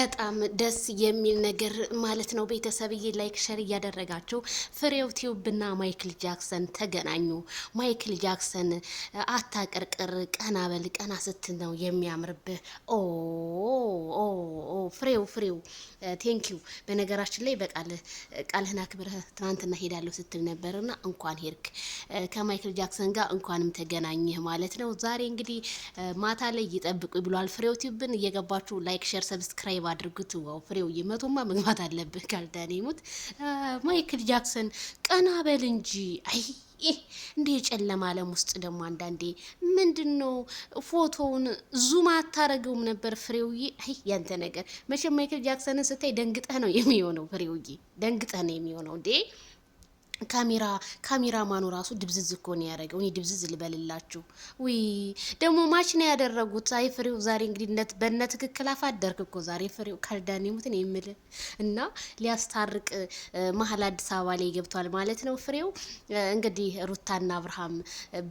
በጣም ደስ የሚል ነገር ማለት ነው። ቤተሰብዬ ላይክ ሸር እያደረጋችሁ ፍሬው ቲዩብና ማይክል ጃክሰን ተገናኙ። ማይክል ጃክሰን አታቀርቅር፣ ቀና በል፣ ቀና ስትል ነው የሚያምርብህ። ኦ ፍሬው ቴንኪው። በነገራችን ላይ ቃልህን አክብረህ ትናንትና ሄዳለሁ ስትል ነበርና እንኳን ሄድክ ከማይክል ጃክሰን ጋር እንኳንም ተገናኘህ ማለት ነው። ዛሬ እንግዲህ ማታ ላይ ይጠብቁ ብሏል። ፍሬው ቲዩብን እየገባችሁ ላይክ ሼር ሰብስክራይብ አድርጉት። ዋው ፍሬው መቶማ መግባት አለብህ ካልዳኔ ሙት። ማይክል ጃክሰን ቀና በል እንጂ አይ እንዴ የጨለማ ዓለም ውስጥ ደግሞ አንዳንዴ ምንድነው ፎቶውን ዙም አታረገውም ነበር ፍሬውዬ? አይ ያንተ ነገር መቼም ማይክል ጃክሰንን ስታይ ደንግጠህ ነው የሚሆነው ፍሬውዬ፣ ደንግጠህ ነው የሚሆነው እንዴ። ካሜራ ማኑ ራሱ ድብዝዝ እኮ ነው ያደረገው። እኔ ድብዝዝ ልበልላችሁ። ውይ ደግሞ ማች ነው ያደረጉት። አይ ፍሬው ዛሬ እንግዲህ በነ ትክክል አፋደርክ እኮ ዛሬ ፍሬው ካልዳኔ ሙትን የምል እና ሊያስታርቅ መሀል አዲስ አበባ ላይ ገብቷል ማለት ነው። ፍሬው እንግዲህ ሩታና አብርሃም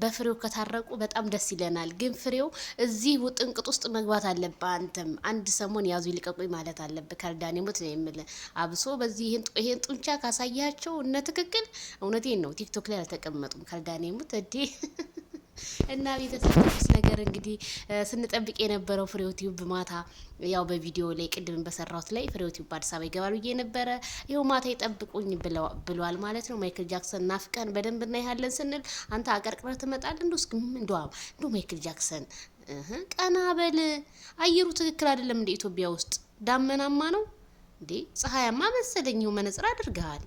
በፍሬው ከታረቁ በጣም ደስ ይለናል። ግን ፍሬው እዚህ ውጥንቅጥ ውስጥ መግባት አለብህ። አንተም አንድ ሰሞን ያዙ ይልቀቁኝ ማለት አለብህ ካልዳኔ ሙት ነው የምል። አብሶ በዚህ ይሄን ጡንቻ ካሳያቸው እነ ትክክል እውነቴን ነው ቲክቶክ ላይ አልተቀመጡም ካልዳኔ ሙት እዴ እና ቤተሰቦች ነገር እንግዲህ ስንጠብቅ የነበረው ፍሬው ቲዩብ ማታ ያው በቪዲዮ ላይ ቅድም በሰራሁት ላይ ፍሬው ቲዩብ አዲስ አበባ ይገባሉ ብዬ ነበረ። ይኸው ማታ ይጠብቁኝ ብሏል ማለት ነው። ማይክል ጃክሰን ናፍቀን በደንብ እናይሃለን ስንል አንተ አቀርቅረህ ትመጣለህ። እንዶ ማይክል ጃክሰን ቀና በል። አየሩ ትክክል አይደለም እንደ ኢትዮጵያ ውስጥ ዳመናማ ነው እንዴ? ፀሐያማ መሰለኝ። መነጽር አድርገሃል።